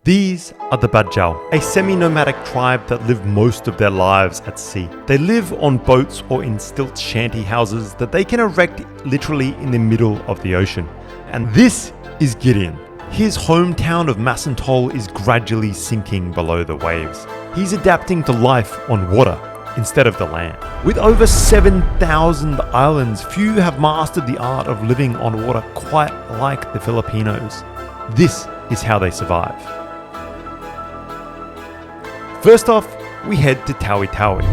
These are the Bajau, a semi-nomadic tribe that live most of their lives at sea. They live on boats or in stilt shanty houses that they can erect literally in the middle of the ocean. And this is Gideon. His hometown of Masantol is gradually sinking below the waves. He's adapting to life on water instead of the land. With over 7,000 islands, few have mastered the art of living on water quite like the Filipinos. This is how they survive. First off, we head to Tawi-Tawi,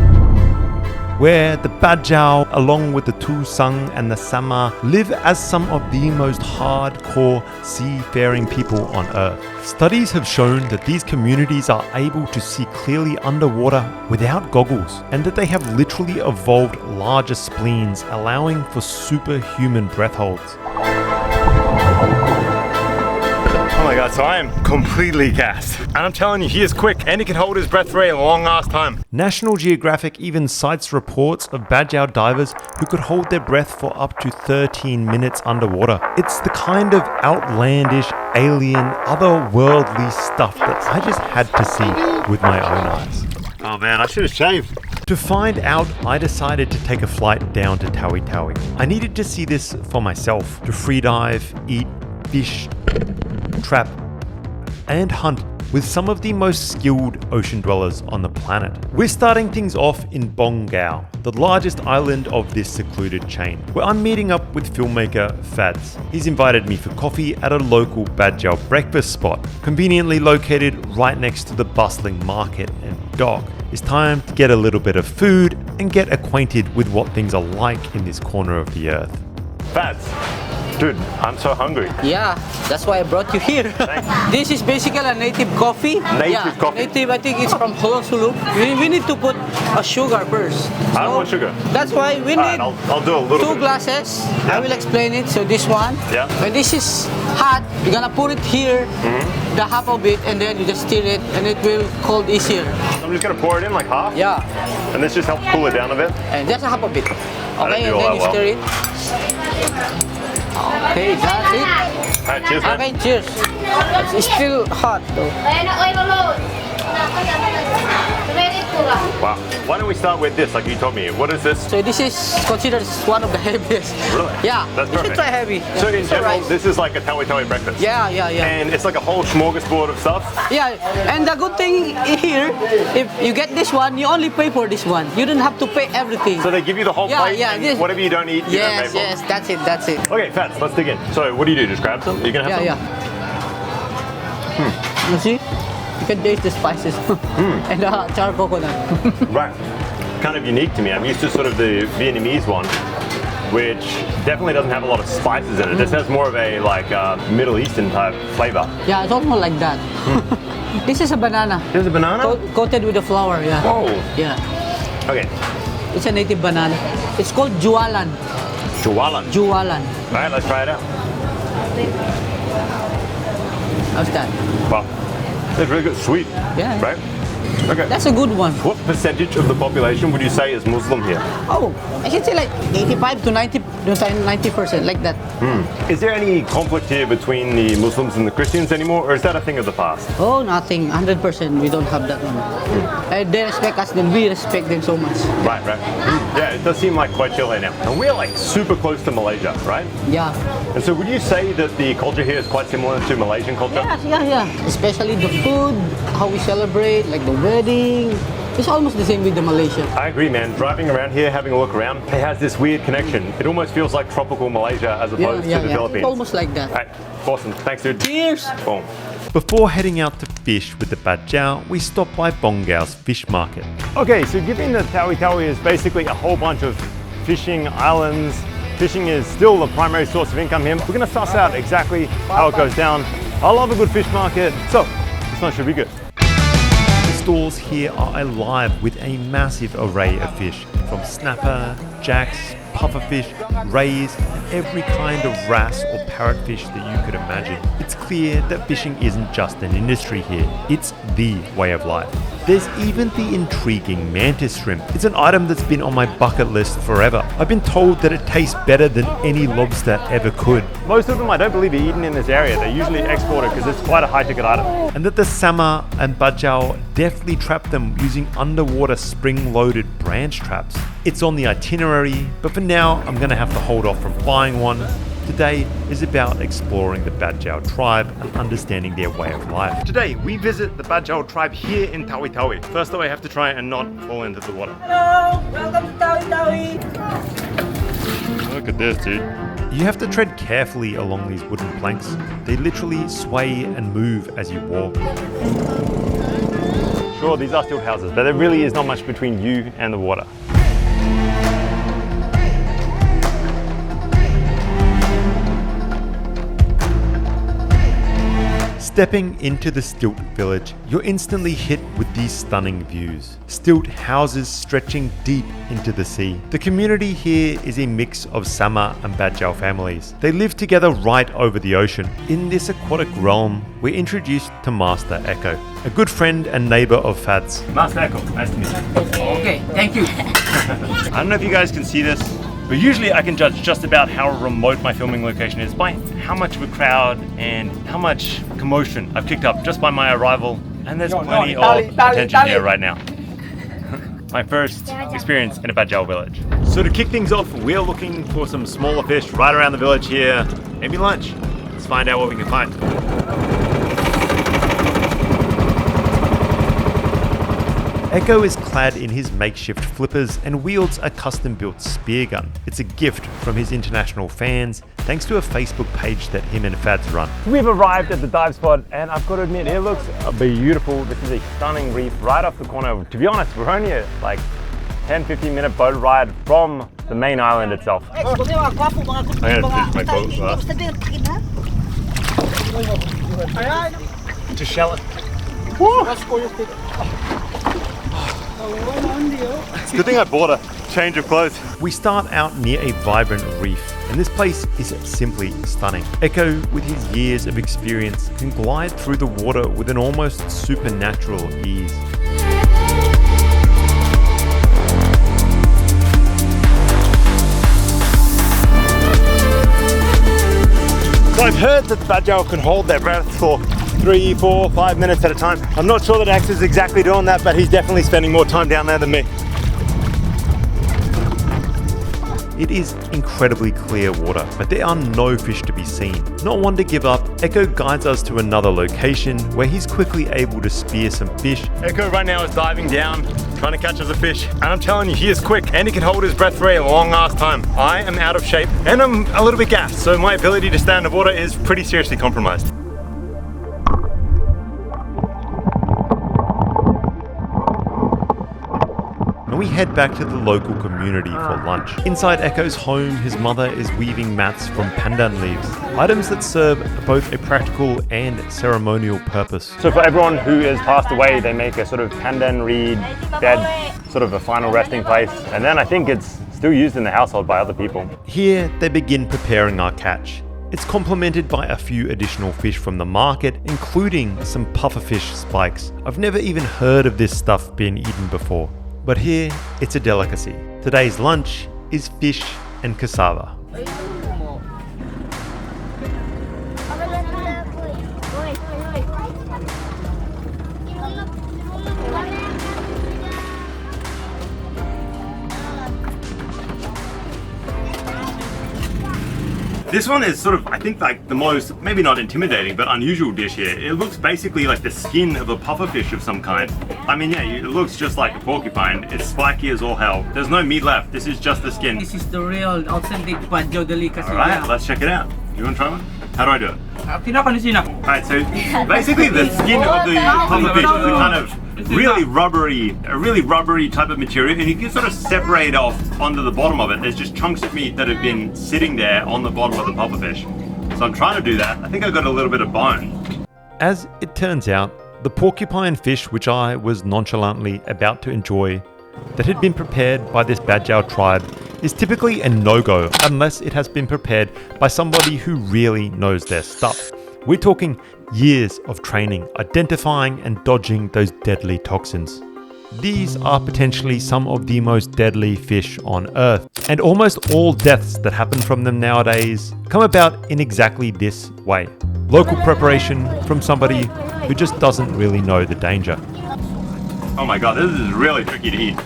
where the Badjao, along with the Tausug and the Sama, live as some of the most hardcore seafaring people on Earth. Studies have shown that these communities are able to see clearly underwater without goggles, and that they have literally evolved larger spleens, allowing for superhuman breath holds. Oh my god, so I am completely gassed. And I'm telling you, he is quick and he can hold his breath for a long ass time. National Geographic even cites reports of Badjao divers who could hold their breath for up to 13 minutes underwater. It's the kind of outlandish, alien, otherworldly stuff that I just had to see with my own eyes. Oh man, I should have shaved. To find out, I decided to take a flight down to Tawi-Tawi. I needed to see this for myself, to freedive, eat fish, trap, and hunt with some of the most skilled ocean dwellers on the planet. We're starting things off in Bajau, the largest island of this secluded chain, where I'm meeting up with filmmaker Fads. He's invited me for coffee at a local Badjao breakfast spot, conveniently located right next to the bustling market and dock. It's time to get a little bit of food and get acquainted with what things are like in this corner of the earth. Fads. Dude, I'm so hungry. Yeah, that's why I brought you here. This is basically a native coffee. Native coffee? Native, I think it's from Tausug. We need to put a sugar first. I don't want sugar. That's why we need I'll do a little two bit. glasses. Yeah. I will explain it. So this one. Yeah. When this is hot, you're gonna put it here, the half of it, and then you just stir it, and it will cold easier. I'm just gonna pour it in like half? Yeah. And this just helps cool it down a bit? And just a half of it. Okay, and then you stir it. Okay, that's it. Alright, cheers, man. Okay, cheers. It's still hot though. Wow. Why don't we start with this, like you told me? What is this? So this is considered one of the heaviest. Really? Yeah. That's you perfect. should try heavy. So Yeah, in general, alright. this is like a Tawi-Tawi breakfast? Yeah. And it's like a whole smorgasbord of stuff? Yeah, and the good thing here, if you get this one, you only pay for this one. You don't have to pay everything. So they give you the whole plate and this, whatever you don't eat, you don't pay for? Yes, that's it. Okay, Fats, let's dig in. So what do? Just grab some? Are you gonna have some? Yeah. You see? You can taste the spices and the char coconut. Right. Kind of unique to me. I'm used to sort of the Vietnamese one, which definitely doesn't have a lot of spices in it. This has more of a like Middle Eastern type flavor. Yeah, it's almost like that. This is a banana. There's a banana? Coated with the flour, yeah. Oh. Yeah. Okay. It's a native banana. It's called Xuan. Jualan. Xuan. Alright, let's try it out. How's that? Wow. It's really good. Sweet. Yeah. Right? Okay. That's a good one. What percentage of the population would you say is Muslim here? Oh, I should say like 85 to 90%, like that. Is there any conflict here between the Muslims and the Christians anymore, or is that a thing of the past? Oh, nothing. 100%. We don't have that one. They respect us, then we respect them so much. Right. Yeah, it does seem like quite chill here now. And we're like super close to Malaysia, right? Yeah. And so would you say that the culture here is quite similar to Malaysian culture? Yeah. Especially the food, how we celebrate, like the wedding. It's almost the same with the Malaysia. I agree, man. Driving around here, having a look around, it has this weird connection. It almost feels like tropical Malaysia as opposed to the Philippines. It's almost like that. Right. Awesome. Thanks, dude. Cheers. Boom. Before heading out to fish with the Badjao, we stop by Bongau's fish market. Okay, so given that Tawi-Tawi is basically a whole bunch of fishing islands, fishing is still the primary source of income here. We're going to suss out exactly how it goes down. I love a good fish market, so this one should be good. The stores here are alive with a massive array of fish, from snapper, jacks, pufferfish, rays, and every kind of wrasse or parrotfish that you could imagine. It's clear that fishing isn't just an industry here, it's the way of life. There's even the intriguing mantis shrimp. It's an item that's been on my bucket list forever. I've been told that it tastes better than any lobster ever could. Most of them I don't believe are eaten in this area. They're usually exported because it's quite a high ticket item. And that the Sama and Bajau deftly trap them using underwater spring-loaded branch traps. It's on the itinerary, but for now I'm going to have to hold off from buying one. Today is about exploring the Badjao tribe and understanding their way of life. Today we visit the Badjao tribe here in Tawi Tawi. First though I have to try and not fall into the water. Hello, welcome to Tawi Tawi. Look at this, dude. You have to tread carefully along these wooden planks. They literally sway and move as you walk. Sure, these are stilt houses, but there really is not much between you and the water. Stepping into the stilt village, you're instantly hit with these stunning views. Stilt houses stretching deep into the sea. The community here is a mix of Sama and Badjao families. They live together right over the ocean. In this aquatic realm, we're introduced to Master Echo, a good friend and neighbor of Fad's. Master Echo, nice to meet you. Okay, thank you. I don't know if you guys can see this, but usually I can judge just about how remote my filming location is by how much of a crowd and how much commotion I've kicked up just by my arrival. And there's plenty of attention here right now. My first experience in a Badjao village. So to kick things off, we're looking for some smaller fish right around the village here. Maybe lunch. Let's find out what we can find. Echo is clad in his makeshift flippers and wields a custom-built spear gun. It's a gift from his international fans, thanks to a Facebook page that him and Fads run. We've arrived at the dive spot and I've got to admit, it looks beautiful. This is a stunning reef right off the corner. To be honest, we're only a 10-15 minute boat ride from the main island itself. I'm going to my boat to shell it. It's a good thing I bought a change of clothes. We start out near a vibrant reef, and this place is simply stunning. Echo, with his years of experience, can glide through the water with an almost supernatural ease. So I've heard that the Badjao can hold their breath for 3, 4, 5 minutes at a time. I'm not sure that Axe is exactly doing that, but he's definitely spending more time down there than me. It is incredibly clear water, but there are no fish to be seen. Not one to give up, Echo guides us to another location where he's quickly able to spear some fish. Echo right now is diving down, trying to catch us a fish. And I'm telling you, he is quick and he can hold his breath for a long ass time. I am out of shape and I'm a little bit gassed, so my ability to stay underwater is pretty seriously compromised. And we head back to the local community for lunch. Inside Echo's home, his mother is weaving mats from pandan leaves, items that serve both a practical and ceremonial purpose. So for everyone who has passed away, they make a sort of pandan reed bed, sort of a final resting place. And then I think it's still used in the household by other people. Here, they begin preparing our catch. It's complemented by a few additional fish from the market, including some pufferfish spikes. I've never even heard of this stuff being eaten before. But here, it's a delicacy. Today's lunch is fish and cassava. This one is sort of, I think, like the most, maybe not intimidating, but unusual dish here. It looks basically like the skin of a pufferfish of some kind. I mean, yeah, it looks just like a porcupine. It's spiky as all hell. There's no meat left. This is just the skin. This is the real authentic Badjao delicacy. Alright, let's check it out. You want to try one? How do I do it? Alright, so basically the skin of the pufferfish is a kind of really rubbery type of material, and you can sort of separate off onto the bottom of it. There's just chunks of meat that have been sitting there on the bottom of the pufferfish. So I'm trying to do that. I think I got a little bit of bone. As it turns out, the porcupine fish which I was nonchalantly about to enjoy, that had been prepared by this Badjao tribe, is typically a no-go unless it has been prepared by somebody who really knows their stuff. We're talking years of training, identifying and dodging those deadly toxins. These are potentially some of the most deadly fish on Earth, and almost all deaths that happen from them nowadays come about in exactly this way. Local preparation from somebody who just doesn't really know the danger. Oh my god, this is really tricky to eat.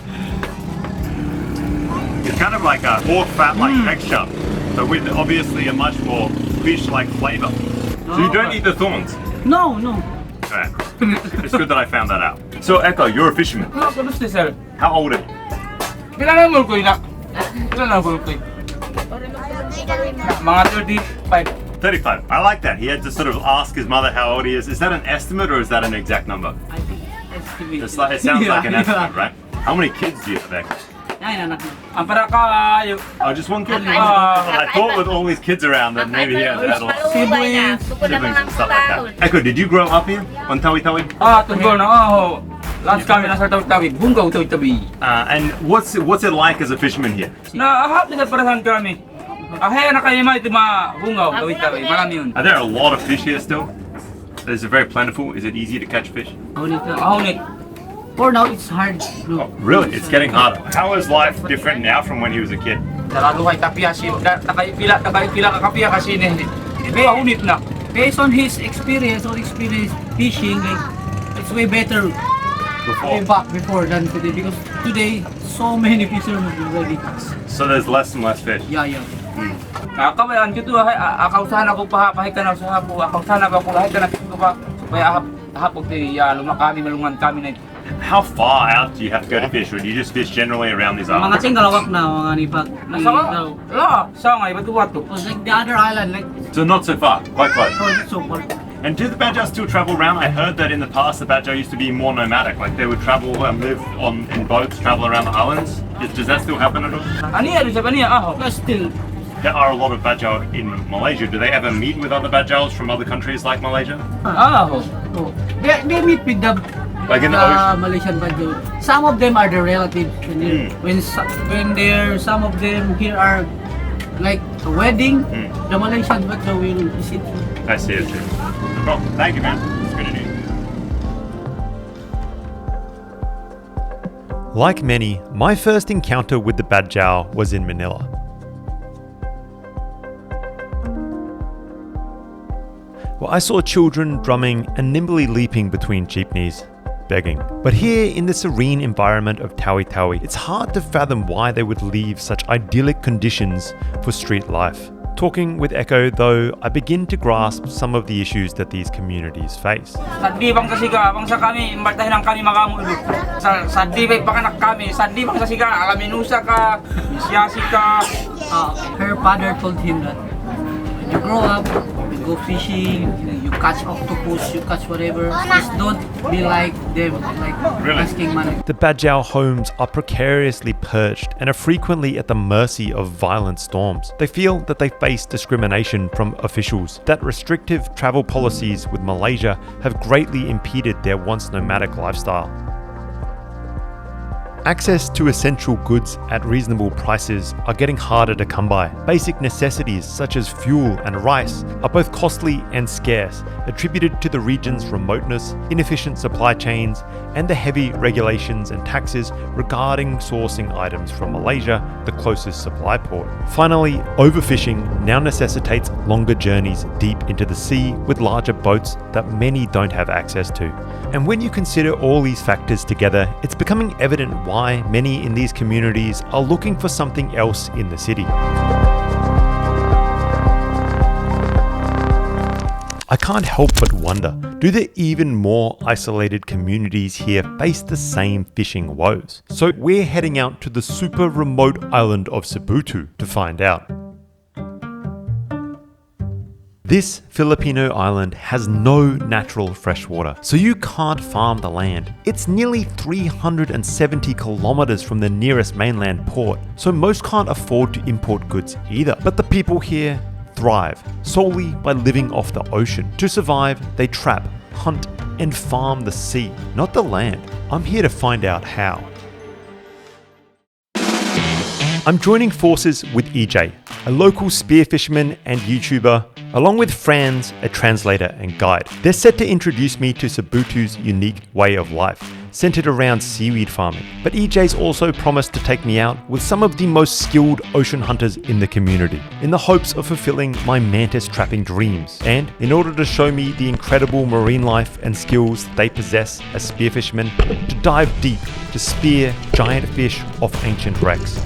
It's kind of like a pork fat-like texture, but with obviously a much more fish-like flavor. So you don't eat the thorns? No. Okay. It's good that I found that out. So Echo, you're a fisherman. Sir. How old are you? Kailangan mo ko yun. Kailangan mo ko yun. Mga 35. 35. I like that. He had to sort of ask his mother how old he is. Is that an estimate or is that an exact number? I think estimate. It's like, it sounds like an estimate, right? How many kids do you have, Echo? Oh, just one kid? I thought with all these kids around that maybe he had a lot of siblings and stuff like that. Echo, did you grow up here on Tawi-Tawi? Tungkol na last kami nasa Tawi-Tawi, bungaw Tawi-Tawi. And what's it like as a fisherman here? Ahap na parasan kami. Ahaya na kayo mga bungaw Tawi-Tawi, marami yun. Are there a lot of fish here still? Is it very plentiful? Is it easy to catch fish? Ahonit. For now, it's hard. Oh, really? It's getting harder. How is life different now from when he was a kid? Based on his experience fishing, it's way better way back before than today because today so many fishermen already. So there's less and less fish? Yeah. Kakabayan ko akaw sana ko pahapahay ka na sa hapo, akaw sana ba ko lahat ka na ko ba kaya hapog ti lumakami malungan kami na. How far out do you have to go to fish, or do you just fish generally around these islands? Mga tingalawak na mga nipag. Sangay batu-batu. Like the other island, like. So not so far, quite close. So far. And do the Badjao still travel around? I heard that in the past the Badjao used to be more nomadic, like they would travel and live in boats, travel around the islands. Does that still happen at all? Still. There are a lot of Badjao in Malaysia. Do they ever meet with other Badjaos from other countries like Malaysia? They meet with the like in the ocean? Malaysian Bajau. Some of them are the relatives. When some of them here are like a wedding, the Malaysian Bajau will visit. I see it too. Well, thank you, man. It's good to know. Like many, my first encounter with the Badjao was in Manila. Well, I saw children drumming and nimbly leaping between jeepneys, begging. But here in the serene environment of Tawi-Tawi, it's hard to fathom why they would leave such idyllic conditions for street life. Talking with Echo, though, I begin to grasp some of the issues that these communities face. Saddi bang kasiga, bang sa kami, imbartahin ang kami magamulo. Saddi bang pakanak kami, saddi bang kasiga, alaminusa ka, siyasi ka. Her father told him that when you grow up, you go fishing, you catch octopus, you catch whatever. Just don't be like them, like asking money. The Badjao homes are precariously perched and are frequently at the mercy of violent storms. They feel that they face discrimination from officials, that restrictive travel policies with Malaysia have greatly impeded their once nomadic lifestyle. Access to essential goods at reasonable prices are getting harder to come by. Basic necessities such as fuel and rice are both costly and scarce, attributed to the region's remoteness, inefficient supply chains, and the heavy regulations and taxes regarding sourcing items from Malaysia, the closest supply port. Finally, overfishing now necessitates longer journeys deep into the sea with larger boats that many don't have access to. And when you consider all these factors together, it's becoming evident why many in these communities are looking for something else in the city. I can't help but wonder, do the even more isolated communities here face the same fishing woes? So we're heading out to the super remote island of Sibutu to find out. This Filipino island has no natural freshwater, so you can't farm the land. It's nearly 370 kilometers from the nearest mainland port, so most can't afford to import goods either. But the people here thrive solely by living off the ocean. To survive, they trap, hunt, and farm the sea, not the land. I'm here to find out how. I'm joining forces with EJ, a local spearfisherman and YouTuber, along with Franz, a translator and guide. They're set to introduce me to Sibutu's unique way of life, centered around seaweed farming. But EJ's also promised to take me out with some of the most skilled ocean hunters in the community, in the hopes of fulfilling my mantis trapping dreams, and in order to show me the incredible marine life and skills that they possess as spearfishermen, to dive deep to spear giant fish off ancient wrecks.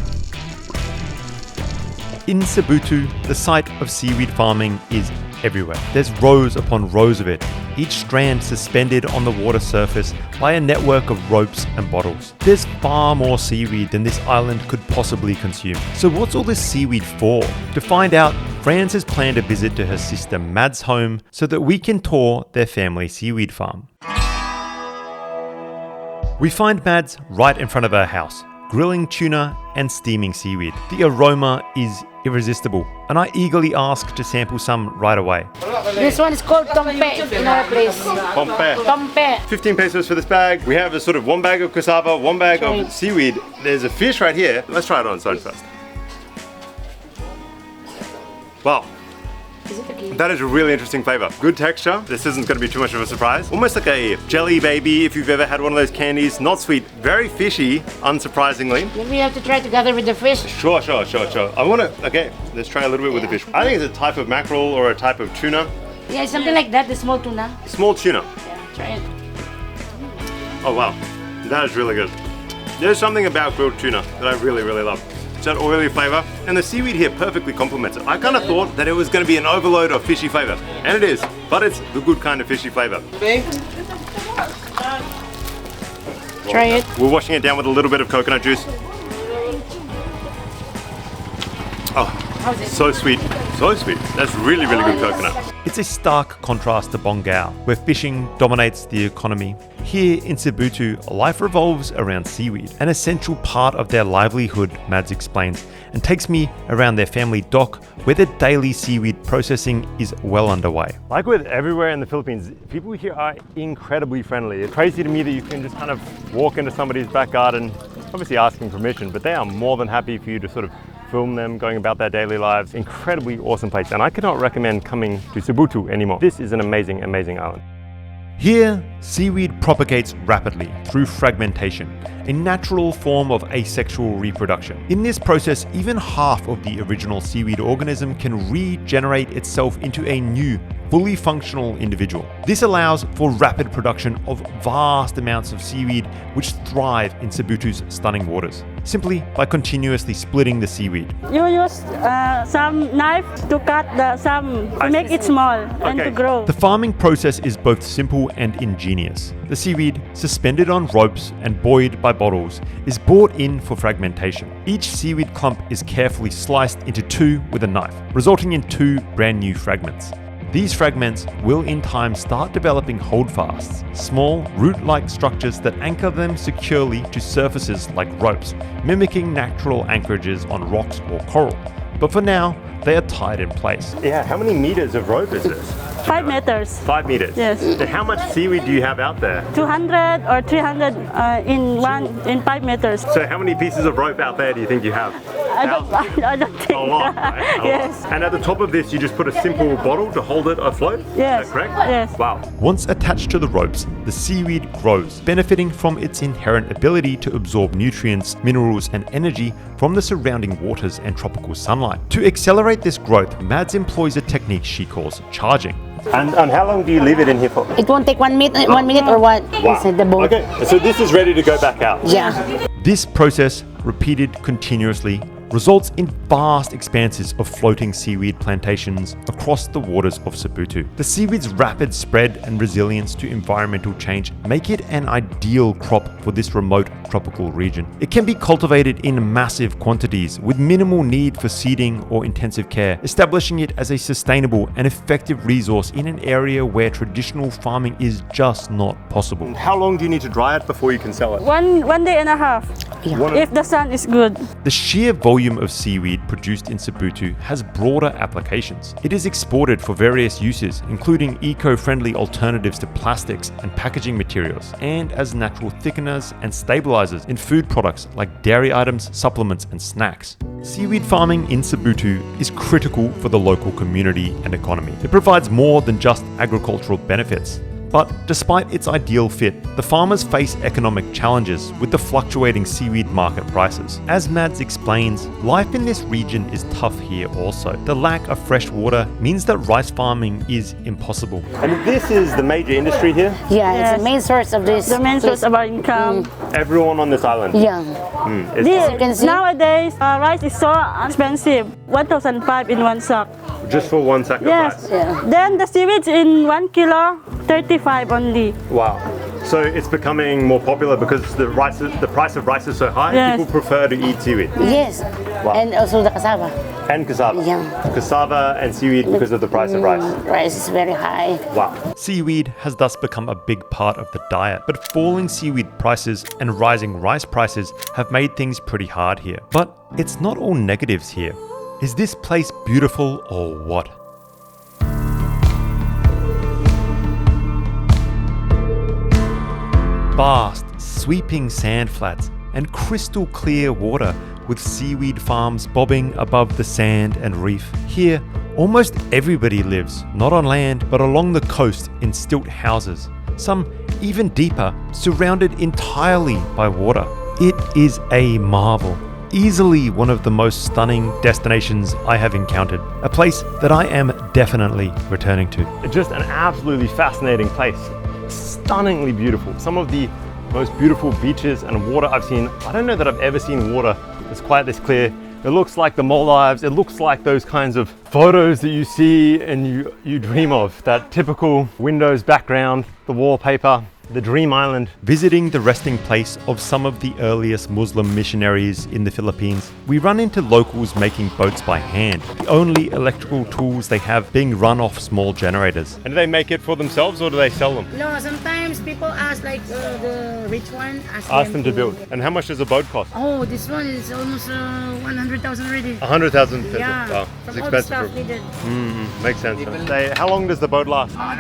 In Sibutu, the site of seaweed farming is everywhere. There's rows upon rows of it, each strand suspended on the water surface by a network of ropes and bottles. There's far more seaweed than this island could possibly consume. So what's all this seaweed for? To find out, Franz has planned a visit to her sister Mad's home so that we can tour their family seaweed farm. We find Mad's right in front of her house, grilling tuna and steaming seaweed. The aroma is irresistible, and I eagerly ask to sample some right away. This one is called tompe in our place. Tompe. 15 pesos for this bag. We have a sort of one bag of cassava, one bag of seaweed. There's a fish right here. Let's try it on its own first. Wow. Is it okay? That is a really interesting flavor. Good texture. This isn't going to be too much of a surprise. Almost like a jelly baby if you've ever had one of those candies. Not sweet, very fishy, unsurprisingly. Then we have to try together with the fish. Sure. I want to, okay, let's try a little bit with the fish. I think it's a type of mackerel or a type of tuna. Yeah, something like that, the small tuna. Small tuna. Yeah, try it. Oh wow, that is really good. There's something about grilled tuna that I really love. It's that oily flavor, and the seaweed here perfectly complements it. I kind of thought that it was going to be an overload of fishy flavor, and it is, but it's the good kind of fishy flavor. Try it. We're washing it down with a little bit of coconut juice. Oh, so sweet, so sweet. That's really good coconut. It's a stark contrast to Bajau, where fishing dominates the economy. Here in Sibutu, life revolves around seaweed, an essential part of their livelihood, Mads explains, and takes me around their family dock where the daily seaweed processing is well underway. Like with everywhere in the Philippines, people here are incredibly friendly. It's crazy to me that you can just kind of walk into somebody's back garden, obviously asking permission, but they are more than happy for you to sort of film them going about their daily lives. Incredibly awesome place, and I cannot recommend coming to Sibutu anymore. This is an amazing island. Here, seaweed propagates rapidly through fragmentation, a natural form of asexual reproduction. In this process, even half of the original seaweed organism can regenerate itself into a new, fully functional individual. This allows for rapid production of vast amounts of seaweed which thrive in Sibutu's stunning waters, simply by continuously splitting the seaweed. You use some knife to cut to make it small and to grow. The farming process is both simple and ingenious. The seaweed, suspended on ropes and buoyed by bottles, is brought in for fragmentation. Each seaweed clump is carefully sliced into two with a knife, resulting in two brand new fragments. These fragments will in time start developing holdfasts, small root-like structures that anchor them securely to surfaces like ropes, mimicking natural anchorages on rocks or coral. But for now, they are tied in place. Yeah, how many meters of rope is this? 5 meters. 5 meters? Yes. And how much seaweed do you have out there? 200 or 300 in 5 meters. So how many pieces of rope out there do you think you have? I don't think. A lot, right? A Yes. lot. And at the top of this, you just put a simple bottle to hold it afloat? Yes. Is that correct? Yes. Wow. Once attached to the ropes, the seaweed grows, benefiting from its inherent ability to absorb nutrients, minerals, and energy from the surrounding waters and tropical sunlight. To accelerate this growth, Mads employs a technique she calls charging. And how long do you leave it in here for? It won't take 1 minute, 1 minute or what? Wow. Inside the boat. Okay, so this is ready to go back out. Yeah. This process, repeated continuously, results in vast expanses of floating seaweed plantations across the waters of Sibutu. The seaweed's rapid spread and resilience to environmental change make it an ideal crop for this remote tropical region. It can be cultivated in massive quantities with minimal need for seeding or intensive care, establishing it as a sustainable and effective resource in an area where traditional farming is just not possible. How long do you need to dry it before you can sell it? One day and a half. Yeah. If the sun is good. The sheer volume volume of seaweed produced in Sibutu has broader applications. It is exported for various uses, including eco-friendly alternatives to plastics and packaging materials, and as natural thickeners and stabilizers in food products like dairy items, supplements, and snacks. Seaweed farming in Sibutu is critical for the local community and economy. It provides more than just agricultural benefits. But despite its ideal fit, the farmers face economic challenges with the fluctuating seaweed market prices. As Mads explains, life in this region is tough here also. The lack of fresh water means that rice farming is impossible. And this is the major industry here? Yeah, Yes. it's the main source of this. The main source of our income. Everyone on this island? Yeah. It's can see. Nowadays, rice is so expensive. 1,500 in one sack. just for one sack of Yes. rice? Yeah. Then the seaweed in 1 kilo, 35 only. Wow. So it's becoming more popular because the price of rice is so high, Yes. people prefer to eat seaweed. Yes. Wow. And also the cassava. And cassava. Yeah. Cassava and seaweed because of the price of rice. Rice is very high. Wow. Seaweed has thus become a big part of the diet, but falling seaweed prices and rising rice prices have made things pretty hard here. But it's not all negatives here. Is this place beautiful or what? Vast, sweeping sand flats and crystal clear water with seaweed farms bobbing above the sand and reef. Here, almost everybody lives, not on land, but along the coast in stilt houses, some even deeper, surrounded entirely by water. It is a marvel. Easily one of the most stunning destinations I have encountered, a place that I am definitely returning to. Just an absolutely fascinating place. Stunningly beautiful. Some of the most beautiful beaches and water I've seen. I don't know that I've ever seen water that's quite this clear. It looks like the Maldives. It looks like those kinds of photos that you see and you dream of. That typical Windows background, the wallpaper, the dream island. Visiting the resting place of some of the earliest Muslim missionaries in the Philippines, we run into locals making boats by hand, the only electrical tools they have being run off small generators. And do they make it for themselves or do they sell them? No, sometimes people ask like the rich one, Ask them to build. And how much does a boat cost? Oh, this one is almost 100,000 already. 100,000 pesos. Yeah, Wow, it's from all the expensive. stuff needed. Makes sense. Say, how long does the boat last? Oh,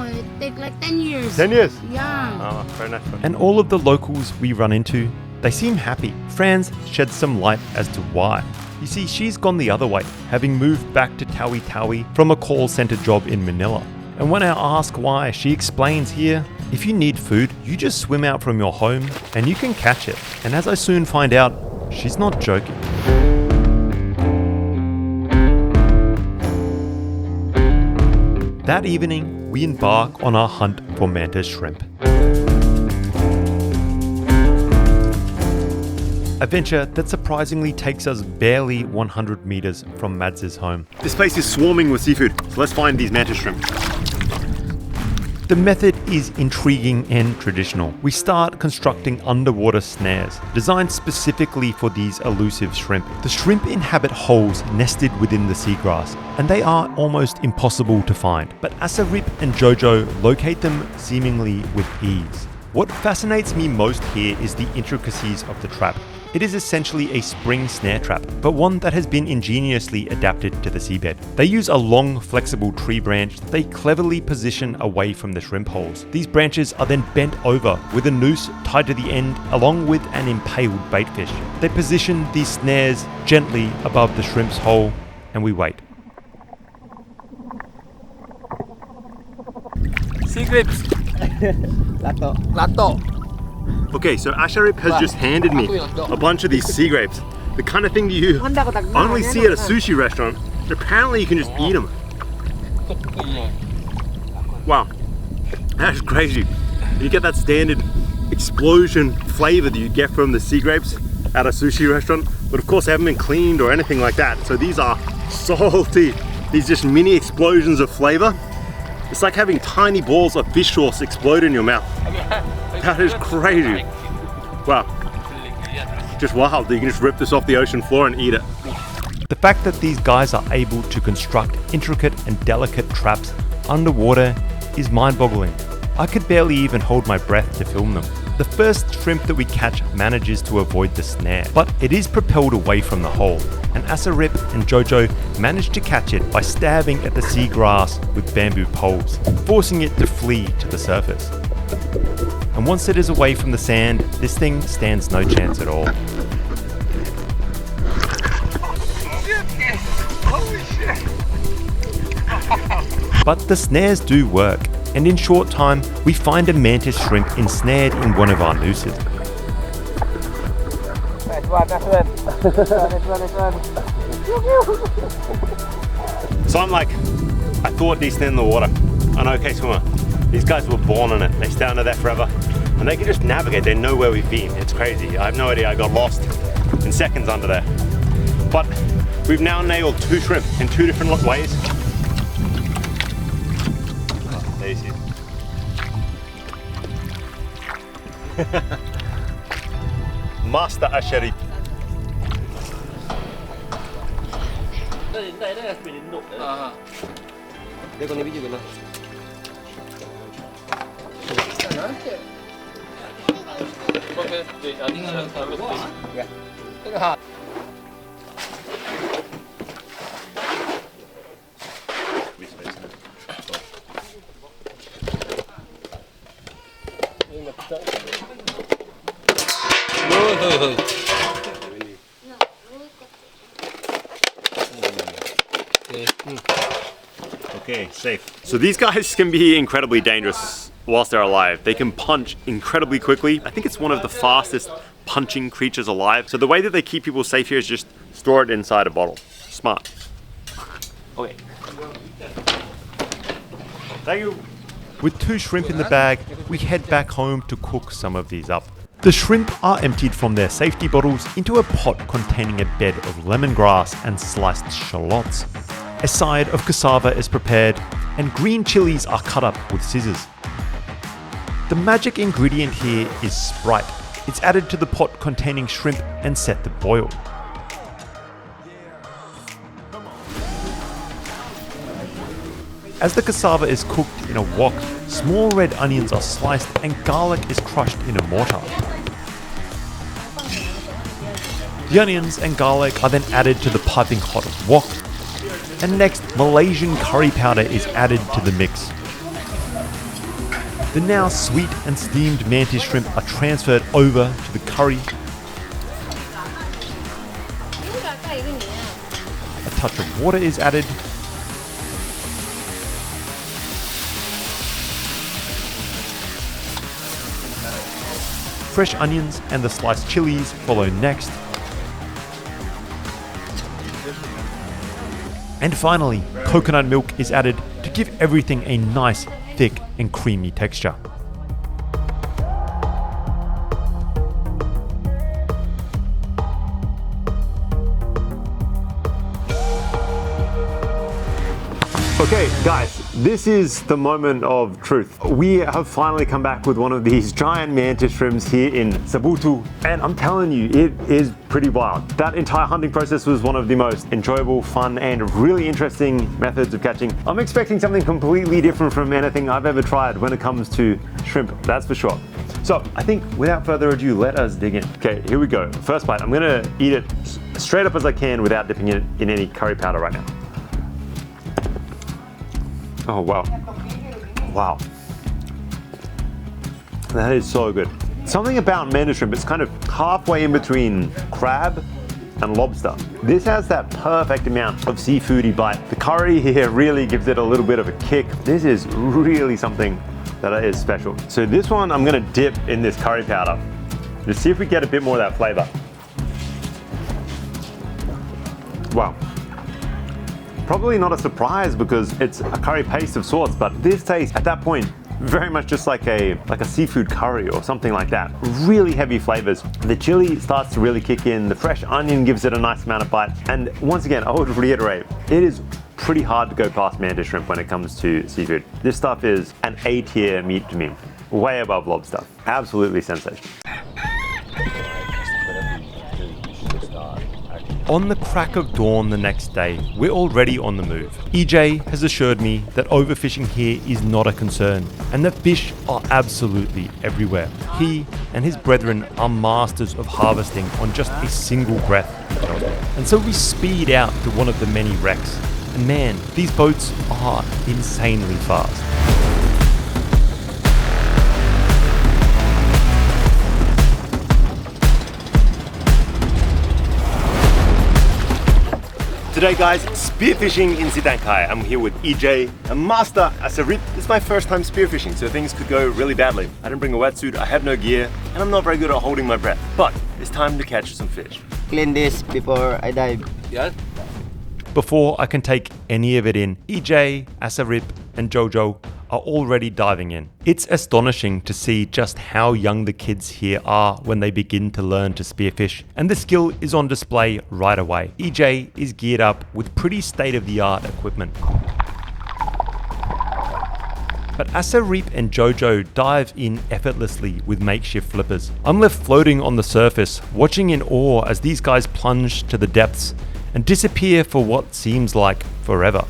it take like 10 years. 10 years? Yeah. Oh, very nice. And all of the locals we run into, they seem happy. Franz sheds some light as to why. You see, she's gone the other way, having moved back to Tawi from a call center job in Manila. And when I ask why, she explains here, if you need food, you just swim out from your home and you can catch it. And as I soon find out, she's not joking. That evening, we embark on our hunt for mantis shrimp. A venture that surprisingly takes us barely 100 meters from Mads' home. This place is swarming with seafood, so let's find these mantis shrimp. The method is intriguing and traditional. We start constructing underwater snares, designed specifically for these elusive shrimp. The shrimp inhabit holes nested within the seagrass, and they are almost impossible to find. But Asarip and Jojo locate them seemingly with ease. What fascinates me most here is the intricacies of the trap. It is essentially a spring snare trap, but one that has been ingeniously adapted to the seabed. They use a long, flexible tree branch that they cleverly position away from the shrimp holes. These branches are then bent over with a noose tied to the end along with an impaled baitfish. They position these snares gently above the shrimp's hole, and we wait. Sea grapes. Lato. Okay, so Asharip has just handed me a bunch of these sea grapes. The kind of thing you only see at a sushi restaurant. Apparently you can just eat them. Wow, that's crazy. You get that standard explosion flavor that you get from the sea grapes at a sushi restaurant, but of course they haven't been cleaned or anything like that. So these are salty. These just mini explosions of flavor. It's like having tiny balls of fish sauce explode in your mouth. That is crazy. Wow. Just wild that you can just rip this off the ocean floor and eat it. The fact that these guys are able to construct intricate and delicate traps underwater is mind-boggling. I could barely even hold my breath to film them. The first shrimp that we catch manages to avoid the snare, but it is propelled away from the hole, and Asarip and Jojo manage to catch it by stabbing at the seagrass with bamboo poles, forcing it to flee to the surface. And once it is away from the sand, this thing stands no chance at all. But the snares do work, and in short time, we find a mantis shrimp ensnared in one of our nooses. So I'm like, I thought decent in the water. An okay swimmer. These guys were born in it. They stay under there forever. And they can just navigate. They know where we've been. It's crazy. I have no idea. I got lost in seconds under there. But we've now nailed 2 shrimp in 2 different ways. There you see it. Master Asharip. Okay, safe. So these guys can be incredibly dangerous whilst they're alive. They can punch incredibly quickly. I think it's one of the fastest punching creatures alive. So the way that they keep people safe here is just store it inside a bottle. Smart. Okay. Thank you. With 2 shrimp in the bag, we head back home to cook some of these up. The shrimp are emptied from their safety bottles into a pot containing a bed of lemongrass and sliced shallots. A side of cassava is prepared, and green chilies are cut up with scissors. The magic ingredient here is Sprite. It's added to the pot containing shrimp and set to boil. As the cassava is cooked in a wok, small red onions are sliced and garlic is crushed in a mortar. The onions and garlic are then added to the piping hot wok, and next Malaysian curry powder is added to the mix. The now sweet and steamed mantis shrimp are transferred over to the curry. A touch of water is added. Fresh onions and the sliced chilies follow next. And finally, coconut milk is added to give everything a nice, thick and creamy texture. Okay, guys, this is the moment of truth. We have finally come back with one of these giant mantis shrimps here in Sibutu, and I'm telling you, it is pretty wild. That entire hunting process was one of the most enjoyable, fun, and really interesting methods of catching. I'm expecting something completely different from anything I've ever tried when it comes to shrimp, that's for sure. So I think without further ado, let us dig in. Okay, here we go. First bite, I'm gonna eat it straight up as I can without dipping it in any curry powder right now. Oh, wow. Wow. That is so good. Something about mantis shrimp, it's kind of halfway in between crab and lobster. This has that perfect amount of seafoody bite. The curry here really gives it a little bit of a kick. This is really something that is special. So this one, I'm gonna dip in this curry powder to see if we get a bit more of that flavor. Wow. Probably not a surprise because it's a curry paste of sorts, but this tastes at that point very much just like a seafood curry or something like that. Really heavy flavors. The chili starts to really kick in. The fresh onion gives it a nice amount of bite. And once again, I would reiterate, it is pretty hard to go past mantis shrimp when it comes to seafood. This stuff is an A-tier meat to me. Way above lobster. Absolutely sensational. On the crack of dawn the next day, we're already on the move. EJ has assured me that overfishing here is not a concern, and that fish are absolutely everywhere. He and his brethren are masters of harvesting on just a single breath, he tells me. And so we speed out to one of the many wrecks. And man, these boats are insanely fast. Today guys, spearfishing in Sidankai. I'm here with EJ, a master Asarip. This is my first time spearfishing, so things could go really badly. I didn't bring a wetsuit, I have no gear, and I'm not very good at holding my breath. But it's time to catch some fish. Clean this before I dive. Yeah. Before I can take any of it in, EJ, Asarip, and Jojo are already diving in. It's astonishing to see just how young the kids here are when they begin to learn to spearfish, and the skill is on display right away. EJ is geared up with pretty state-of-the-art equipment. But Asarip and Jojo dive in effortlessly with makeshift flippers. I'm left floating on the surface, watching in awe as these guys plunge to the depths and disappear for what seems like forever.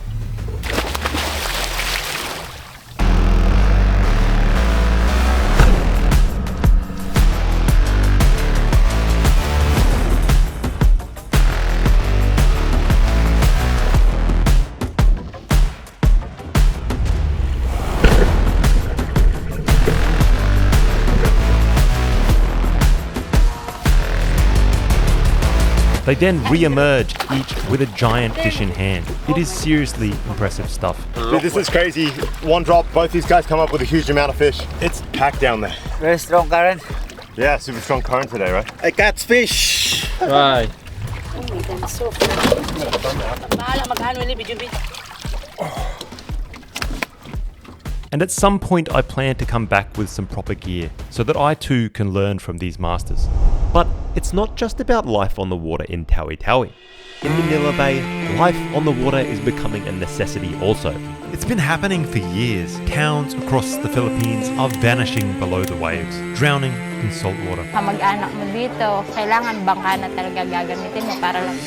They then re-emerge, each with a giant fish in hand. It is seriously impressive stuff. Dude, this is crazy. One drop, both these guys come up with a huge amount of fish. It's packed down there. Very strong current. Yeah, super strong current today, right? I catch fish. Right. Oh my God, so And at some point I plan to come back with some proper gear, so that I too can learn from these masters. But it's not just about life on the water in Tawi-Tawi. In Manila Bay, life on the water is becoming a necessity also. It's been happening for years. Towns across the Philippines are vanishing below the waves, drowning in salt water. Kamag-anak mo dito, kailangan bangka na talaga gagamitin mo para lang.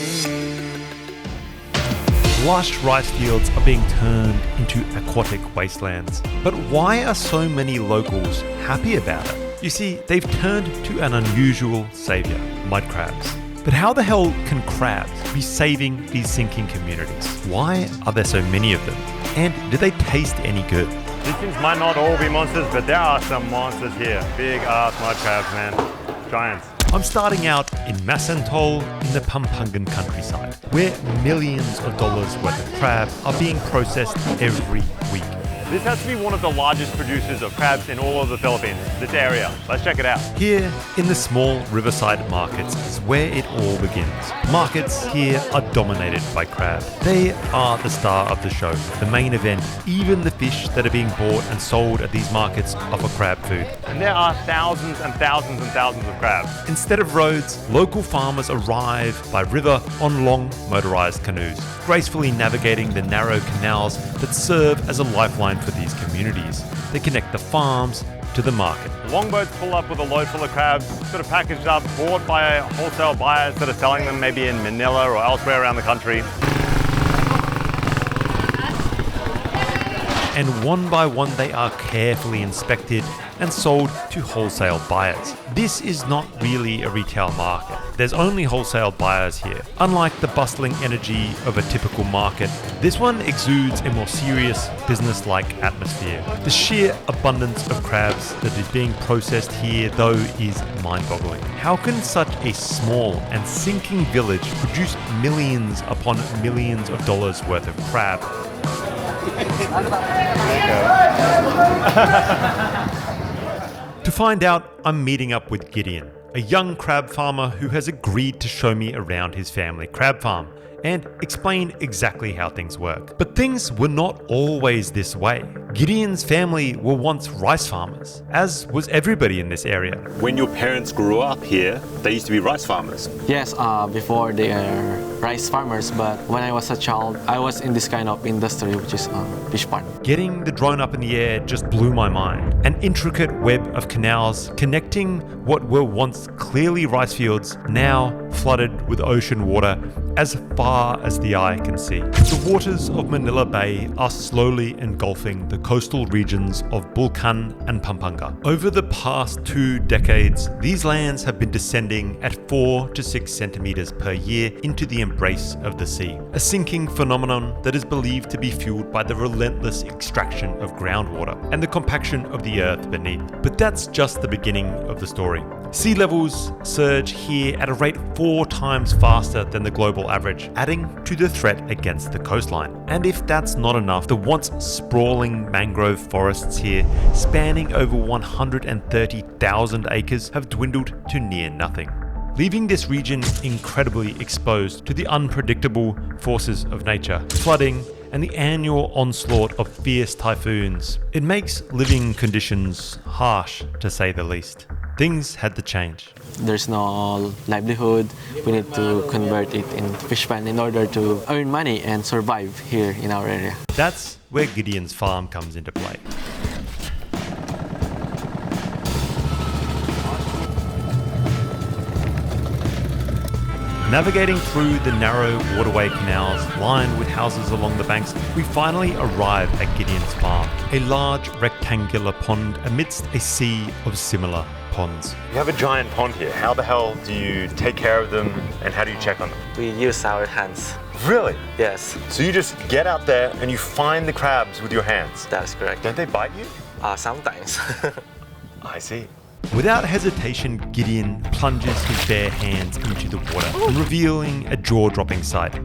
Lush rice fields are being turned into aquatic wastelands. But why are so many locals happy about it? You see, they've turned to an unusual savior, mud crabs. But how the hell can crabs be saving these sinking communities? Why are there so many of them? And do they taste any good? These things might not all be monsters, but there are some monsters here. Big ass mud crabs, man. Giants. I'm starting out in Masantol in the Pampangan countryside, where millions of dollars worth of crab are being processed every week. This has to be one of the largest producers of crabs in all of the Philippines, this area. Let's check it out. Here, in the small riverside markets, is where it all begins. Markets here are dominated by crab. They are the star of the show, the main event. Even the fish that are being bought and sold at these markets offer crab food. And there are thousands and thousands and thousands of crabs. Instead of roads, local farmers arrive by river on long motorized canoes, gracefully navigating the narrow canals that serve as a lifeline for these communities. They connect the farms to the market. Longboats pull up with a load full of crabs, sort of packaged up, bought by wholesale buyers that are selling them maybe in Manila or elsewhere around the country. And one by one they are carefully inspected and sold to wholesale buyers. This is not really a retail market. There's only wholesale buyers here. Unlike the bustling energy of a typical market, this one exudes a more serious, business-like atmosphere. The sheer abundance of crabs that is being processed here, though, is mind-boggling. How can such a small and sinking village produce millions upon millions of dollars worth of crab? To find out, I'm meeting up with Gideon, a young crab farmer who has agreed to show me around his family crab farm and explain exactly how things work. But things were not always this way. Gideon's family were once rice farmers, as was everybody in this area. When your parents grew up here, they used to be rice farmers. Yes, before they are rice farmers, but when I was a child, I was in this kind of industry, which is fish pond. Getting the drone up in the air just blew my mind. An intricate web of canals connecting what were once clearly rice fields, now flooded with ocean water as far as the eye can see. The waters of Manila Bay are slowly engulfing the coastal regions of Bulacan and Pampanga. Over the past 2 decades, these lands have been descending at 4 to 6 centimeters per year into the embrace of the sea, a sinking phenomenon that is believed to be fueled by the relentless extraction of groundwater and the compaction of the earth beneath. But that's just the beginning of the story. Sea levels surge here at a rate 4 times faster than the global average, adding to the threat against the coastline. And if that's not enough, the once sprawling mangrove forests here, spanning over 130,000 acres, have dwindled to near nothing, leaving this region incredibly exposed to the unpredictable forces of nature, flooding, and the annual onslaught of fierce typhoons. It makes living conditions harsh, to say the least. Things had to change. There's no livelihood. We need to convert it in fish pond in order to earn money and survive here in our area. That's where Gideon's farm comes into play. Navigating through the narrow waterway canals lined with houses along the banks, we finally arrive at Gideon's farm, a large rectangular pond amidst a sea of similar ponds. You have a giant pond here. How the hell do you take care of them and how do you check on them? We use our hands. Really? Yes, So you just get out there and you find the crabs with your hands. that's correct. Don't they bite you? Sometimes. I see. Without hesitation, Gideon plunges his bare hands into the water, revealing a jaw-dropping sight.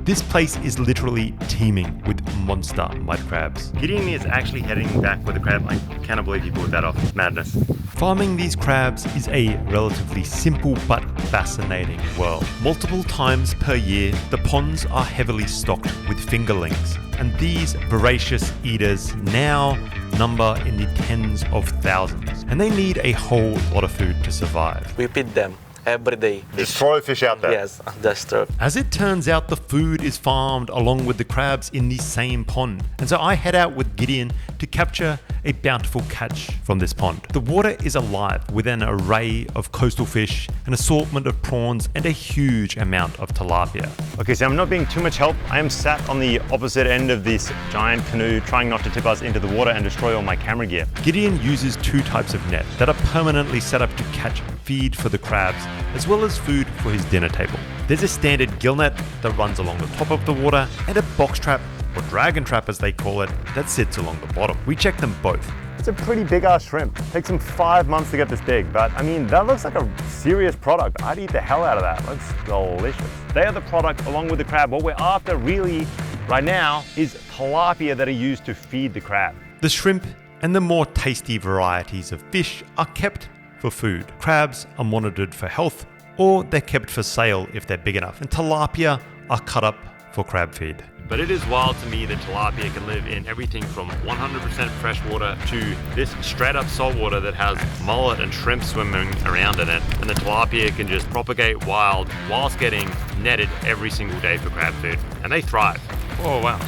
This place is literally teeming with monster mud crabs. Gideon is actually heading back with the crab. I cannot believe he pulled that off. It's madness. Farming these crabs is a relatively simple but fascinating world. Multiple times per year, the ponds are heavily stocked with fingerlings, and these voracious eaters now number in the tens of thousands, and they need a whole lot of food to survive. We feed them every day. Just throw fish out there. Yes, that's true. As it turns out, the food is farmed along with the crabs in the same pond, and so I head out with Gideon to capture a bountiful catch from this pond. The water is alive with an array of coastal fish, an assortment of prawns, and a huge amount of tilapia. Okay, so I'm not being too much help. I am sat on the opposite end of this giant canoe, trying not to tip us into the water and destroy all my camera gear. Gideon uses 2 types of net that are permanently set up to catch feed for the crabs, as well as food for his dinner table. There's a standard gill net that runs along the top of the water, and a box trap, or dragon trap as they call it, that sits along the bottom. We check them both. It's a pretty big ass shrimp. Takes them 5 months to get this big, but I mean, that looks like a serious product. I'd eat the hell out of that. Looks delicious. They are the product along with the crab. What we're after really right now is tilapia that are used to feed the crab. The shrimp and the more tasty varieties of fish are kept for food. Crabs are monitored for health, or they're kept for sale if they're big enough, and tilapia are cut up for crab feed. But it is wild to me that tilapia can live in everything from 100% fresh water to this straight up salt water that has mullet and shrimp swimming around in it, and the tilapia can just propagate wild whilst getting netted every single day for crab food, and they thrive. Oh wow,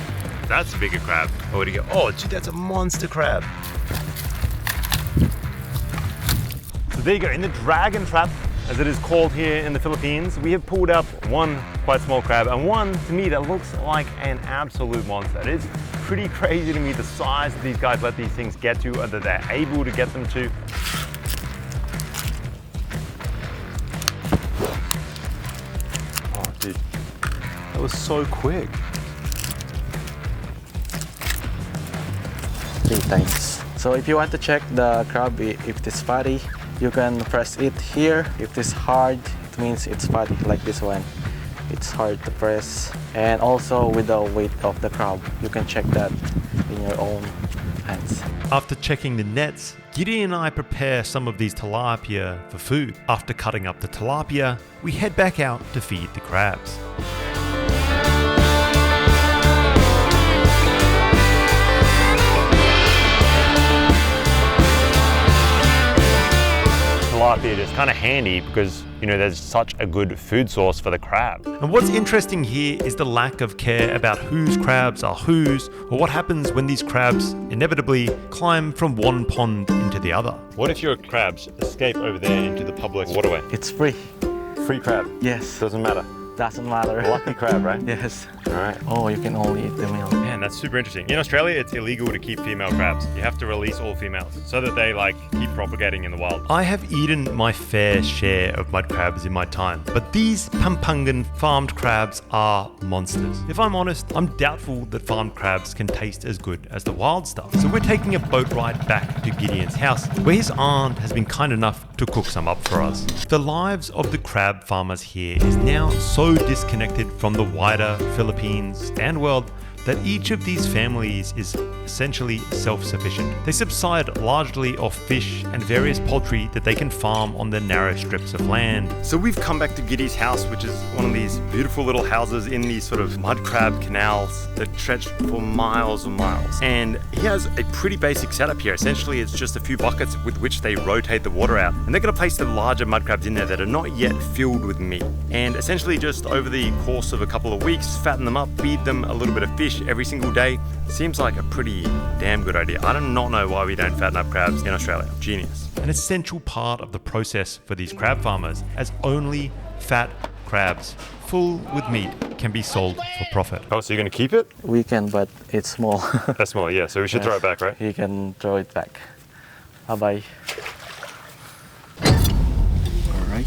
that's a bigger crab. Oh, where'd he go? Oh dude, that's a monster crab. So there you go, in the dragon trap, as it is called here in the Philippines, we have pulled up one quite small crab and one to me that looks like an absolute monster. It is pretty crazy to me the size that these guys let these things get to, or that they're able to get them to. Oh dude, that was so quick. 3 times. So if you want to check the crab if it is fatty, you can press it here. If it's hard, it means it's fatty, like this one. It's hard to press. And also with the weight of the crab, you can check that in your own hands. After checking the nets, Gideon and I prepare some of these tilapia for food. After cutting up the tilapia, we head back out to feed the crabs. tilapia just kind of handy because, you know, there's such a good food source for the crab. And what's interesting here is the lack of care about whose crabs are whose, or what happens when these crabs inevitably climb from one pond into the other. What if your crabs escape over there into the public waterway? It's free. Free crab. Yes. Doesn't matter. Doesn't matter. Lucky crab, right? Yes. All right. Oh, you can only eat the male. Man, that's super interesting. In Australia, it's illegal to keep female crabs. You have to release all females so that they like keep propagating in the wild. I have eaten my fair share of mud crabs in my time, but these Pampangan farmed crabs are monsters. If I'm honest, I'm doubtful that farmed crabs can taste as good as the wild stuff. So we're taking a boat ride back to Gideon's house, where his aunt has been kind enough to cook some up for us. The lives of the crab farmers here is now so disconnected from the wider Philippines and world that each of these families is essentially self-sufficient. They subside largely off fish and various poultry that they can farm on the narrow strips of land. So we've come back to Giddy's house, which is one of these beautiful little houses in these sort of mud crab canals that stretch for miles and miles. And he has a pretty basic setup here. Essentially, it's just a few buckets with which they rotate the water out. And they're gonna place the larger mud crabs in there that are not yet filled with meat. And essentially just over the course of a couple of weeks, fatten them up, feed them a little bit of fish every single day. Seems like a pretty damn good idea. I do not know why we don't fatten up crabs in Australia. Genius. An essential part of the process for these crab farmers, as only fat crabs full with meat can be sold for profit. Oh, so you're gonna keep it? We can, but it's small. That's small, yeah. So we should throw it back, right? You can throw it back. Bye-bye. All right.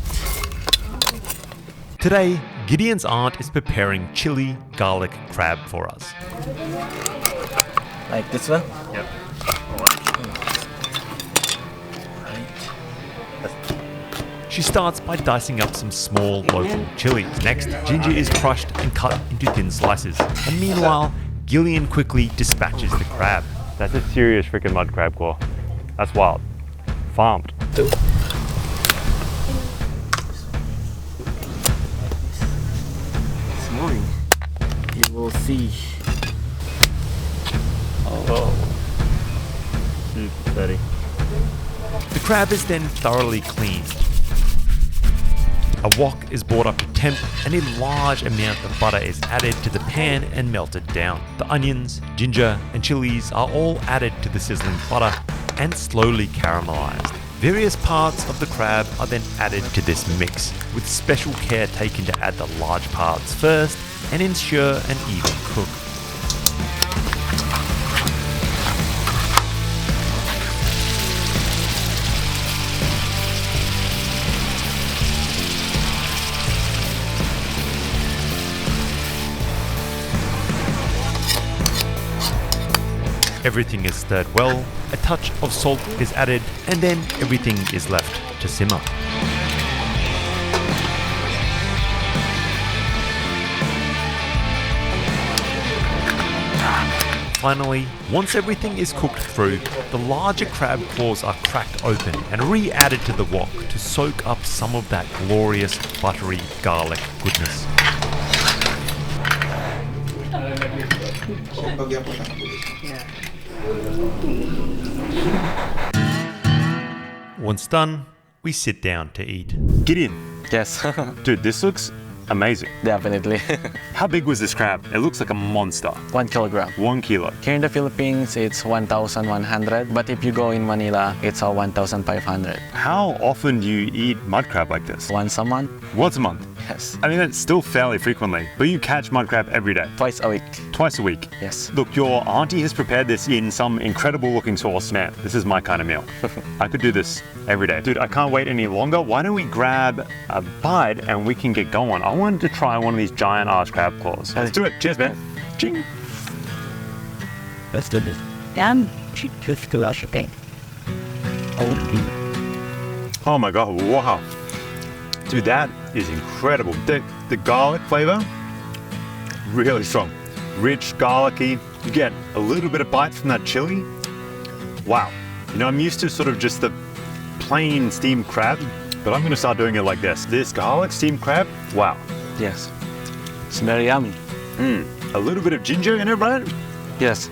Today, Gideon's aunt is preparing chili garlic crab for us. Like this one? Yep. She starts by dicing up some small local chilies. Next, ginger is crushed and cut into thin slices. And meanwhile, Gillian quickly dispatches the crab. That's a serious freaking mud crab claw. That's wild. Farmed. It's moving. You will see. Oh. Super steady. The crab is then thoroughly cleaned. A wok is brought up to temp and a large amount of butter is added to the pan and melted down. The onions, ginger and chilies are all added to the sizzling butter and slowly caramelized. Various parts of the crab are then added to this mix, with special care taken to add the large parts first and ensure an even cook. Everything is stirred well, a touch of salt is added, and then everything is left to simmer. Finally, once everything is cooked through, the larger crab claws are cracked open and re-added to the wok to soak up some of that glorious buttery garlic goodness. Once done, we sit down to eat. Gideon, Yes, dude, this looks amazing. definitely. How big was this crab? It looks like a monster. 1 kilogram. 1 kilo. Here in the Philippines, it's 1,100. But if you go in Manila, it's 1,500. How often do you eat mud crab like this? Once a month? Once a month. Yes. I mean, that's still fairly frequently, but you catch mud crab every day. Twice a week. Twice a week. Yes. Look, your auntie has prepared this in some incredible looking sauce. Man, this is my kind of meal. I could do this every day. Dude, I can't wait any longer. Why don't we grab a bite and we can get going? I wanted to try one of these giant ass crab claws. Let's do it. Cheers, man. Ching. Let's do this. And just to us again. Oh my God, wow. Dude, that is incredible. The garlic flavor, really strong. Rich, garlicky. You get a little bit of bite from that chili. Wow. You know, I'm used to sort of just the plain steamed crab, but I'm gonna start doing it like this. This garlic steamed crab, wow. Yes. It's very yummy. A little bit of ginger in it, right? Yes.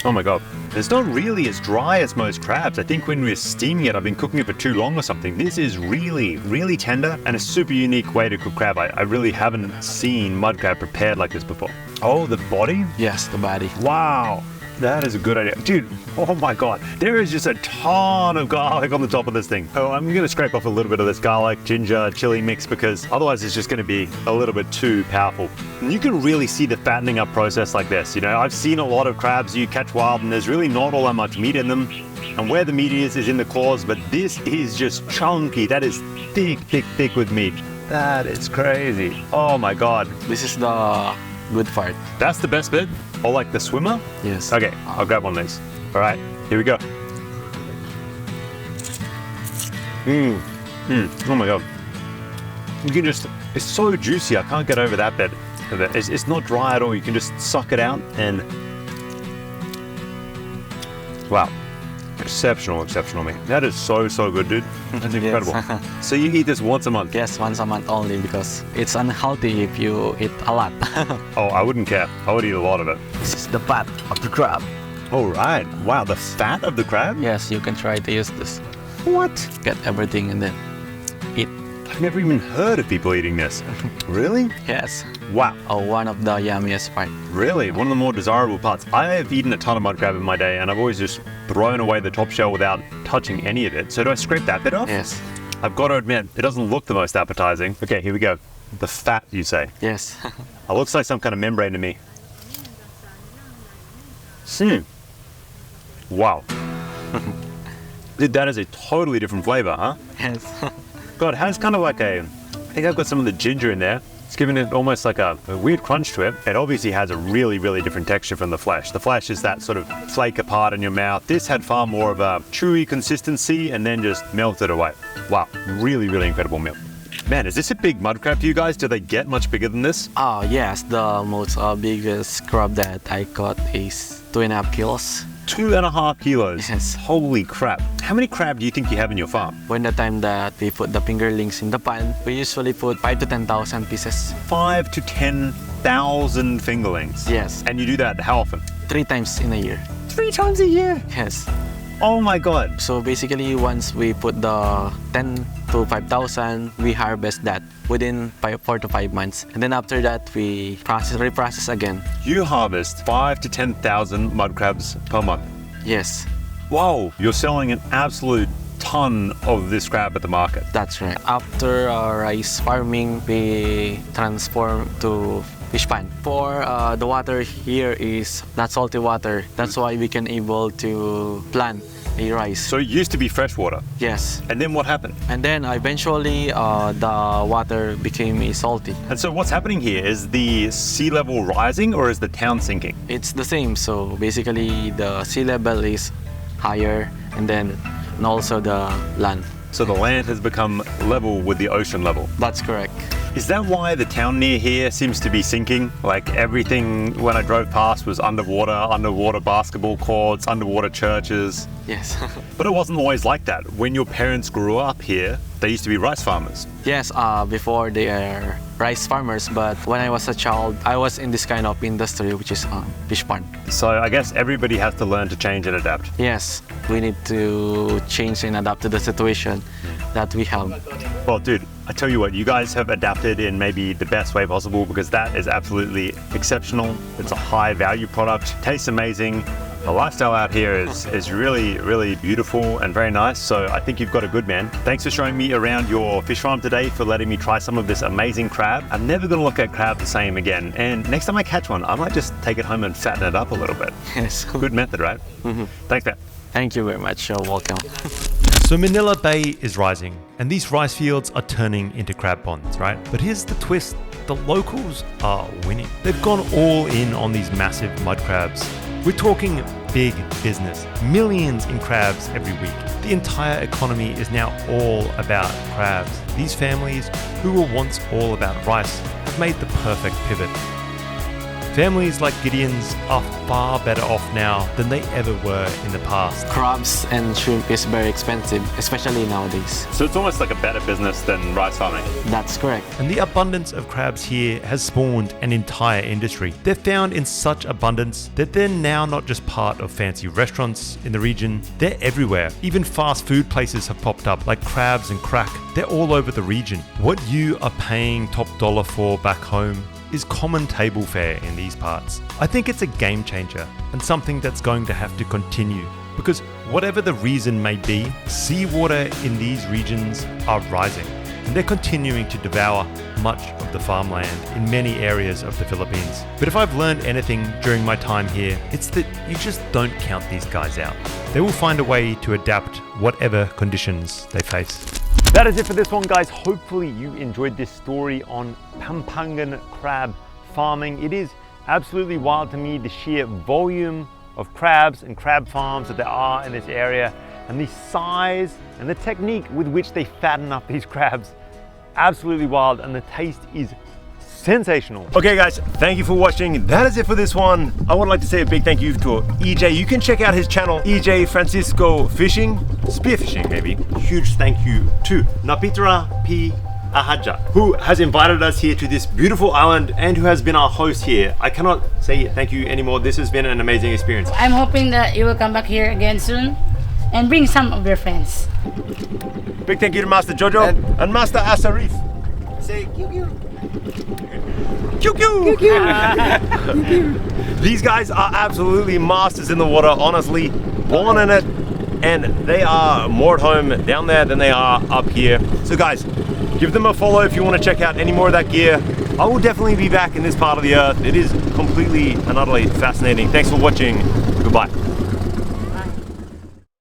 Oh my God. It's not really as dry as most crabs. I think when we're steaming it, I've been cooking it for too long or something. This is really, really tender and a super unique way to cook crab. I really haven't seen mud crab prepared like this before. Oh, the body? Yes, the body. Wow. That is a good idea. Dude, oh my God. There is just a ton of garlic on the top of this thing. Oh, I'm going to scrape off a little bit of this garlic, ginger, chili mix because otherwise it's just going to be a little bit too powerful. And you can really see the fattening up process like this. You know, I've seen a lot of crabs you catch wild and there's really not all that much meat in them. And where the meat is in the claws, but this is just chunky. That is thick, thick, thick with meat. That is crazy. Oh my God. This is the good part. That's the best bit? Or like the swimmer? Yes. Okay, I'll grab one of these. All right, here we go. Oh my God. You can just, it's so juicy. I can't get over that bit. It's not dry at all. You can just suck it out and, wow. Exceptional meat. That is so good, dude. That's incredible. So you eat this once a month? Yes, once a month only because it's unhealthy if you eat a lot. Oh, I wouldn't care. I would eat a lot of it. This is the fat of the crab. All right. Wow, the fat of the crab? Yes, you can try to use this. What? Get everything and then eat. I've never even heard of people eating this. Really? Yes. Wow. Oh, one of the yummiest part. Really? One of the more desirable parts. I have eaten a ton of mud crab in my day and I've always just thrown away the top shell without touching any of it. So do I scrape that bit off? Yes. I've got to admit, it doesn't look the most appetizing. Okay, here we go. The fat, you say? Yes. It looks like some kind of membrane to me. Wow. Dude, that is a totally different flavor, huh? Yes. God, it has kind of like I think I've got some of the ginger in there. It's giving it almost like a weird crunch to it. It obviously has a really different texture from the flesh. The flesh is that sort of flake apart in your mouth. This had far more of a chewy consistency and then just melted away. Wow, really incredible meal. Man, is this a big mud crab to you guys? Do they get much bigger than this? Oh, yes. The most biggest crab that I caught is 2.5 kilos. 2.5 kilos? Yes. Holy crap. How many crab do you think you have in your farm? When the time that we put the fingerlings in the pan, we usually put 5,000 to 10,000 pieces. 5,000 to 10,000 fingerlings? Yes. And you do that how often? 3 times in a year. 3 times a year? Yes. Oh my God. So basically, once we put the 10 to 5,000, we harvest that within 4 to 5 months. And then after that, we reprocess again. You harvest 5,000 to 10,000 mud crabs per month? Yes. Whoa, you're selling an absolute ton of this crab at the market. That's right. After rice farming, we transform to fish pan. For the water here is not salty water. That's why we can able to plant a rice. So it used to be fresh water? Yes. And then what happened? And then eventually the water became salty. And so what's happening here? Is the sea level rising or is the town sinking? It's the same. So basically the sea level is higher and also the land. So the land has become level with the ocean level? That's correct. Is that why the town near here seems to be sinking? Like everything when I drove past was underwater basketball courts, underwater churches. Yes. But it wasn't always like that. When your parents grew up here, they used to be rice farmers. Yes, before they are rice farmers, but when I was a child, I was in this kind of industry, which is fish pond. So I guess everybody has to learn to change and adapt. Yes, we need to change and adapt to the situation that we have. Well, dude, I tell you what, you guys have adapted in maybe the best way possible because that is absolutely exceptional. It's a high value product, tastes amazing. The lifestyle out here is really beautiful and very nice. So I think you've got a good man. Thanks for showing me around your fish farm today, for letting me try some of this amazing crab. I'm never gonna look at crab the same again. And next time I catch one, I might just take it home and fatten it up a little bit. Yes. Good method, right? Mm-hmm. Thanks, man. Thank you very much. You're welcome. So Manila Bay is rising, and these rice fields are turning into crab ponds, right? But here's the twist. The locals are winning. They've gone all in on these massive mud crabs. We're talking big business, millions in crabs every week. The entire economy is now all about crabs. These families, who were once all about rice, have made the perfect pivot. Families like Gideon's are far better off now than they ever were in the past. Crabs and shrimp is very expensive, especially nowadays. So it's almost like a better business than rice farming. That's correct. And the abundance of crabs here has spawned an entire industry. They're found in such abundance that they're now not just part of fancy restaurants in the region, they're everywhere. Even fast food places have popped up like Crabs and Crack. They're all over the region. What you are paying top dollar for back home is common table fare in these parts. I think it's a game changer and something that's going to have to continue, because whatever the reason may be, seawater in these regions are rising, and they're continuing to devour much of the farmland in many areas of the Philippines. But if I've learned anything during my time here, it's that you just don't count these guys out. They will find a way to adapt whatever conditions they face. That is it for this one, guys. Hopefully you enjoyed this story on Pampangan crab farming. It is absolutely wild to me, the sheer volume of crabs and crab farms that there are in this area, and the size and the technique with which they fatten up these crabs. Absolutely wild, and the taste is sensational. Okay guys, thank you for watching. That is it for this one. I would like to say a big thank you to EJ. You can check out his channel, EJ Francisco Fishing, Spearfishing maybe. Huge thank you to Napitra P. Ahaja, who has invited us here to this beautiful island and who has been our host here. I cannot say thank you anymore. This has been an amazing experience. I'm hoping that you will come back here again soon and bring some of your friends. Big thank you to Master Jojo and Master Asarif. Say QQ. QQ. These guys are absolutely masters in the water, honestly, born in it, and they are more at home down there than they are up here. So guys, give them a follow if you want to check out any more of that gear. I will definitely be back in this part of the earth. It is completely and utterly fascinating. Thanks for watching. Goodbye.